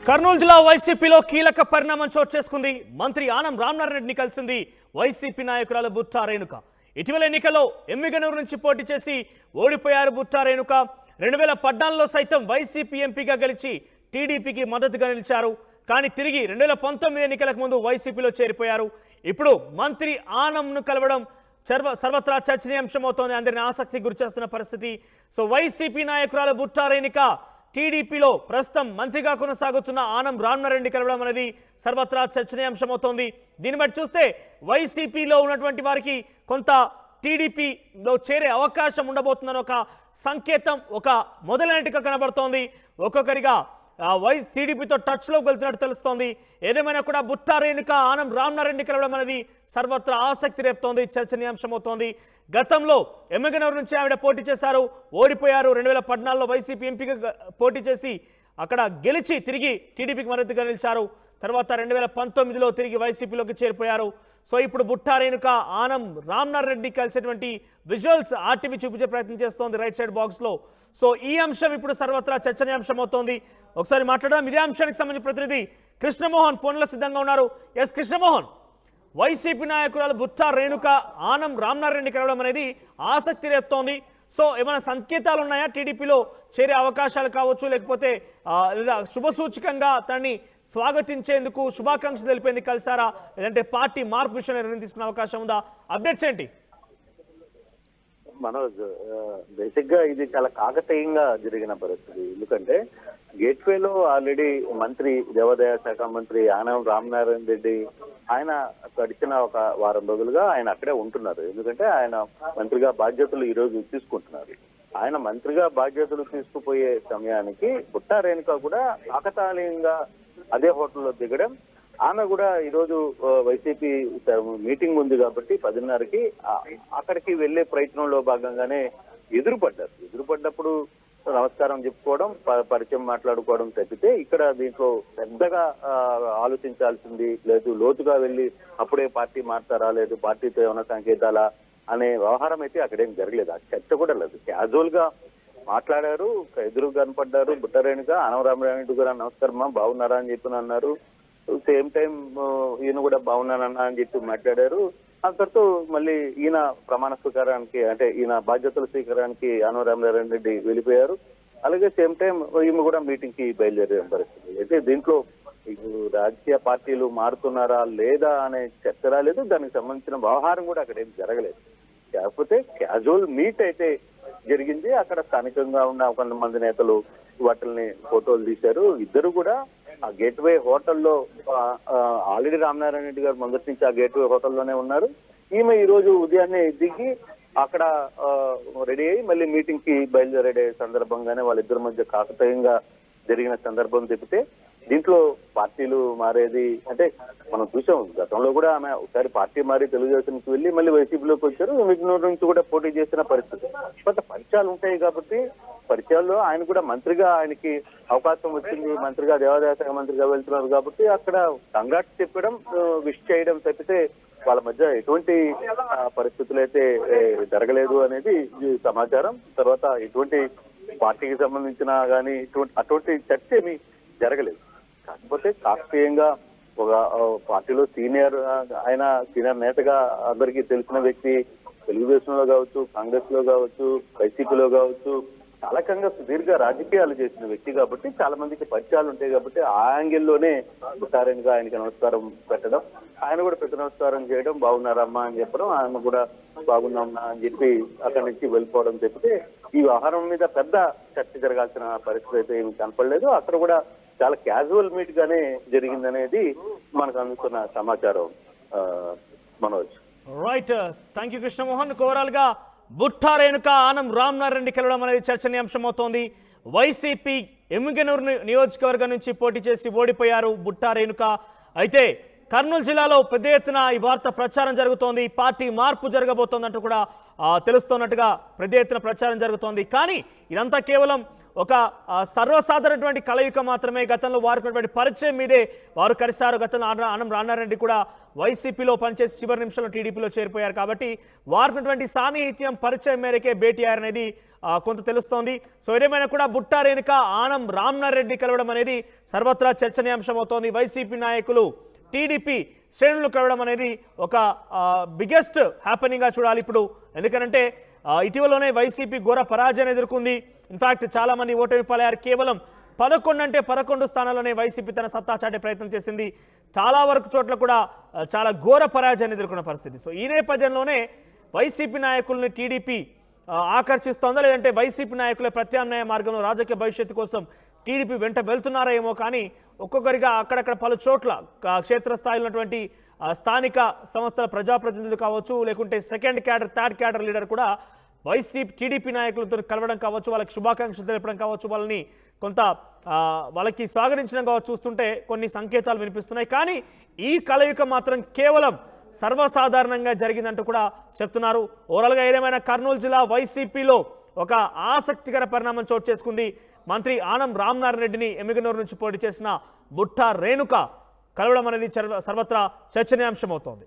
కర్నూలు జిల్లా వైసీపీలో కీలక పరిణామం చోటు చేసుకుంది. మంత్రి ఆనం రామనారాయణ రెడ్డిని కలిసింది వైసీపీ నాయకురాలు బుట్టా రేణుక. ఇటీవల ఎన్నికల్లో ఎమ్మిగనూరు నుంచి పోటీ చేసి ఓడిపోయారు బుట్టా రేణుక. 2014లో సైతం వైసీపీ ఎంపీగా గెలిచి టీడీపీకి మద్దతుగా నిలిచారు. కానీ తిరిగి 2019 ఎన్నికలకు ముందు వైసీపీలో చేరిపోయారు. ఇప్పుడు మంత్రి ఆనంను కలవడం సర్వత్రా చర్చనీయాంశమవుతోంది. అందరిని ఆసక్తి గురిచేస్తున్న పరిస్థితి. సో వైసీపీ నాయకురాలు బుట్టా రేణుక టీడీపీలో ప్రస్తుతం మంత్రిగా కొనసాగుతున్న ఆనం రామనారాయణ రెడ్డి కలవడం అనేది సర్వత్రా చర్చనీయాంశమవుతోంది. దీన్ని బట్టి చూస్తే వైసీపీలో ఉన్నటువంటి వారికి కొంత టీడీపీలో చేరే అవకాశం ఉండబోతుందని ఒక సంకేతం, ఒక మొదలైనట్టుగా కనబడుతోంది. ఒక్కొక్కరిగా టీడీపీతో టచ్లోకి వెళ్తున్నట్టు తెలుస్తోంది. ఏదేమైనా కూడా బుట్టా రేణుక ఆనం రామనారాయణ రెడ్డి కలవడం అనేది సర్వత్రా ఆసక్తి రేపుతోంది, చర్చనీయాంశమవుతోంది. గతంలో ఎమ్మిగనూరు నుంచి ఆవిడ పోటీ చేశారు, ఓడిపోయారు. 2014లో వైసీపీ ఎంపీగా పోటీ చేసి అక్కడ గెలిచి తిరిగి టీడీపీకి మద్దతుగా నిలిచారు. తర్వాత 2019లో తిరిగి వైసీపీలోకి చేరిపోయారు. సో ఇప్పుడు బుట్టా రేణుక ఆనం రామనారాయణ రెడ్డి కలిసేటువంటి విజువల్స్ ఆర్టీవీ చూపించే ప్రయత్నం చేస్తోంది రైట్ సైడ్ బాక్స్లో. సో ఈ అంశం ఇప్పుడు సర్వత్రా చర్చనీయాంశం అవుతోంది. ఒకసారి మాట్లాడదాం. ఇదే అంశానికి సంబంధించిన ప్రతినిధి కృష్ణమోహన్ ఫోన్లో సిద్ధంగా ఉన్నారు. ఎస్ కృష్ణమోహన్, వైసీపీ నాయకురాలు బుట్టా రేణుక ఆనం రామనారాయణ రెడ్డి కలవడం అనేది ఆసక్తి రేపుతోంది. సో ఏమైనా సంకేతాలు ఉన్నాయా? టీడీపీలో చేరే అవకాశాలు కావచ్చు, లేకపోతే లేదా శుభసూచకంగా తనని స్వాగతించేందుకు శుభాకాంక్షలు తెలిపేందుకు కలిసారా, లేదంటే పార్టీ మార్పు విషయంలో నిర్ణయం తీసుకునే అవకాశం ఉందా? అప్డేట్స్ ఏంటి? మనోజ్, బేసిక్ గా ఇది చాలా కాకతీయంగా జరిగిన పరిస్థితి. ఎందుకంటే గేట్వేలో ఆల్రెడీ మంత్రి దేవాదాయ శాఖ మంత్రి ఆనం రామనారాయణ రెడ్డి ఆయన గడిచిన ఒక వారం రోజులుగా ఆయన అక్కడే ఉంటున్నారు. ఎందుకంటే ఆయన మంత్రిగా బాధ్యతలు ఈ రోజు తీసుకుంటున్నారు. ఆయన మంత్రిగా బాధ్యతలు తీసుకుపోయే సమయానికి బుట్టా రేణుక కూడా కాకతాళీయంగా అదే హోటల్లో దిగడం, ఆమె కూడా ఈరోజు వైసీపీ మీటింగ్ ఉంది కాబట్టి 10:30కి అక్కడికి వెళ్లే ప్రయత్నంలో భాగంగానే ఎదురుపడ్డప్పుడు నమస్కారం చెప్పుకోవడం, పరిచయం మాట్లాడుకోవడం తప్పితే ఇక్కడ దీంట్లో పెద్దగా ఆలోచించాల్సింది లేదు. లోతుగా వెళ్ళి అప్పుడే పార్టీ మారుతారా, లేదు పార్టీతో ఏమైనా సంకేతాలా అనే వ్యవహారం అయితే అక్కడేం జరగలేదు. ఆ చర్చ కూడా లేదు. క్యాజువల్ గా మాట్లాడారు, ఎదురు కనపడ్డారు. బుట్టా రేణుక ఆనం రామనారాయణ రెడ్డి గారు నమస్కారమా, బాగున్నారా అని చెప్పి అన్నారు. సేమ్ టైం ఈయన కూడా బాగున్నానన్నా అని చెప్పి మాట్లాడారు. అంతటితో మళ్ళీ ఈయన ప్రమాణ స్వీకారానికి, అంటే ఈయన బాధ్యతల స్వీకారానికి ఆనం రామనారాయణ రెడ్డి వెళ్ళిపోయారు. అలాగే సేమ్ టైం ఈమె కూడా మీటింగ్ కి బయలుదేరే పరిస్థితి. అయితే దీంట్లో రాజకీయ పార్టీలు మారుతున్నారా లేదా అనే చర్చ రాలేదు. దానికి సంబంధించిన వ్యవహారం కూడా అక్కడ ఏం జరగలేదు. కాకపోతే క్యాజువల్ మీట్ అయితే జరిగింది. అక్కడ స్థానికంగా ఉన్న కొంతమంది నేతలు వాటిని ఫోటోలు తీశారు. ఇద్దరు కూడా ఆ గేట్వే హోటల్లో ఆల్రెడీ రామనారాయణ రెడ్డి గారు మొదటి నుంచి ఆ గేట్వే హోటల్లోనే ఉన్నారు. ఈమె ఈ రోజు ఉదయాన్నే దిగి అక్కడ రెడీ అయ్యి మళ్ళీ మీటింగ్ కి బయలుదేరే సందర్భంగానే వాళ్ళిద్దరి మధ్య కాకతాయంగా జరిగిన సందర్భం తప్పితే దీంట్లో పార్టీలు మారేది అంటే మనం చూసాం. గతంలో కూడా ఆమె ఒకసారి పార్టీ మారి తెలుగుదేశానికి వెళ్ళి మళ్ళీ వైసీపీలోకి వచ్చారు. ఎమ్మిగనూరు నుంచి కూడా పోటీ చేసిన పరిస్థితి. కొంత పరిచయాలు ఉంటాయి కాబట్టి పరిచయాల్లో ఆయన కూడా మంత్రిగా ఆయనకి అవకాశం వచ్చింది. మంత్రిగా దేవాదాయ శాఖ మంత్రిగా వెళ్తున్నారు కాబట్టి అక్కడ కంగ్రాట్స్ చెప్పడం, విష్ చేయడం తప్పితే వాళ్ళ మధ్య ఎటువంటి పరిస్థితులు అయితే జరగలేదు అనేది సమాచారం. తర్వాత ఎటువంటి పార్టీకి సంబంధించిన కానీ అటువంటి చర్చ ఏమీ జరగలేదు. కాకపోతే శాస్త్రీయంగా ఒక పార్టీలో సీనియర్ నేతగా అందరికీ తెలిసిన వ్యక్తి, తెలుగుదేశంలో కావచ్చు, కాంగ్రెస్ లో కావచ్చు, వైసీపీలో కావచ్చు, చాలాకంగా సుదీర్ఘ రాజకీయాలు చేసిన వ్యక్తి కాబట్టి చాలా మందికి పరిచయాలు ఉంటాయి. కాబట్టి ఆ యాంగిల్లోనే బుట్టా రేణుక ఆయనకి నమస్కారం పెట్టడం, ఆయన కూడా ప్రతి నమస్కారం చేయడం, బాగున్నారమ్మా అని చెప్పడం, ఆయన కూడా బాగున్నామన్నా అని చెప్పి అక్కడి నుంచి వెళ్ళిపోవడం తప్పితే ఈ వ్యవహారం మీద పెద్ద చర్చ జరగాల్సిన పరిస్థితి అయితే ఏమి కనపడలేదు. అక్కడ కూడా చాలా క్యాజువల్ మీట్ గానే జరిగిందనేది మనకు అందుతున్న సమాచారం. Manoj, right, thank you Krishnamohan. Overall గా బుట్టా రేణుక ఆనం రామనారాయణ రెడ్డి కలవడం అనేది చర్చనీయాంశం అవుతోంది. వైసీపీ ఎమ్మిగనూరు నియోజకవర్గం నుంచి పోటీ చేసి ఓడిపోయారు బుట్టా రేణుక. అయితే కర్నూలు జిల్లాలో పెద్ద ఎత్తున ఈ వార్త ప్రచారం జరుగుతోంది. పార్టీ మార్పు జరగబోతోందంటూ కూడా తెలుస్తున్నట్టుగా పెద్ద ఎత్తున ప్రచారం జరుగుతోంది. కానీ ఇదంతా కేవలం ఒక సర్వసాధారణటువంటి కలయిక మాత్రమే. గతంలో వారికి ఉన్నటువంటి పరిచయం మీదే వారు కలిశారు. గతంలో ఆనం రామనారాయణ కూడా వైసీపీలో పనిచేసి చివరి నిమిషంలో టీడీపీలో చేరిపోయారు. కాబట్టి వారికి ఉన్నటువంటి సాన్నిహిత్యం పరిచయం మేరకే భేటీ అయ్యారనేది కొంత తెలుస్తోంది. సో ఏదేమైనా కూడా బుట్టా రేణుక ఆనం రామనారాయణ రెడ్డి కలవడం అనేది సర్వత్రా చర్చనీయాంశం అవుతోంది. వైసీపీ నాయకులు టీడీపీ శ్రేణులు కలవడం అనేది ఒక బిగ్గెస్ట్ హ్యాపెనింగ్గా చూడాలి ఇప్పుడు. ఎందుకంటే ఇటీవలనే వైసీపీ ఘోర పరాజయాన్ని ఎదుర్కొంది. ఇన్ఫాక్ట్ చాలా మంది ఓటమి పాలయ్యారు. కేవలం 11 స్థానాల్లోనే వైసీపీ తన సత్తా చాటే ప్రయత్నం చేసింది. చాలా వరకు చోట్ల కూడా చాలా ఘోర పరాజయాన్ని ఎదుర్కొన్న పరిస్థితి. సో ఈ నేపథ్యంలోనే వైసీపీ నాయకుల్ని టీడీపీ ఆకర్షిస్తోందా, లేదంటే వైసీపీ నాయకుల ప్రత్యామ్నాయ మార్గంలో రాజకీయ భవిష్యత్తు కోసం టీడీపీ వెంట వెళ్తున్నారా ఏమో. కానీ ఒక్కొక్కరిగా అక్కడక్కడ పలు చోట్ల క్షేత్రస్థాయిలో ఉన్నటువంటి స్థానిక సంస్థల ప్రజాప్రతినిధులు కావచ్చు, లేకుంటే second cadre third cadre leader కూడా వైసీపీ టీడీపీ నాయకులతో కలవడం కావచ్చు, వాళ్ళకి శుభాకాంక్షలు తెలపడం కావచ్చు, వాళ్ళని కొంత వాళ్ళకి స్వాగతించడం కావచ్చు చూస్తుంటే కొన్ని సంకేతాలు వినిపిస్తున్నాయి. కానీ ఈ కలయిక మాత్రం కేవలం సర్వసాధారణంగా జరిగిందంటూ కూడా చెప్తున్నారు. ఓవరాల్గా ఏదేమైనా కర్నూలు జిల్లా వైసీపీలో ఒక ఆసక్తికర పరిణామం చోటు చేసుకుంది. మంత్రి ఆనం రామనారాయణ రెడ్డిని ఎమ్మిగనూరు నుంచి పోటీ చేసిన బుట్టా రేణుక కలవడం అనేది సర్వత్రా చర్చనీయాంశం అవుతోంది.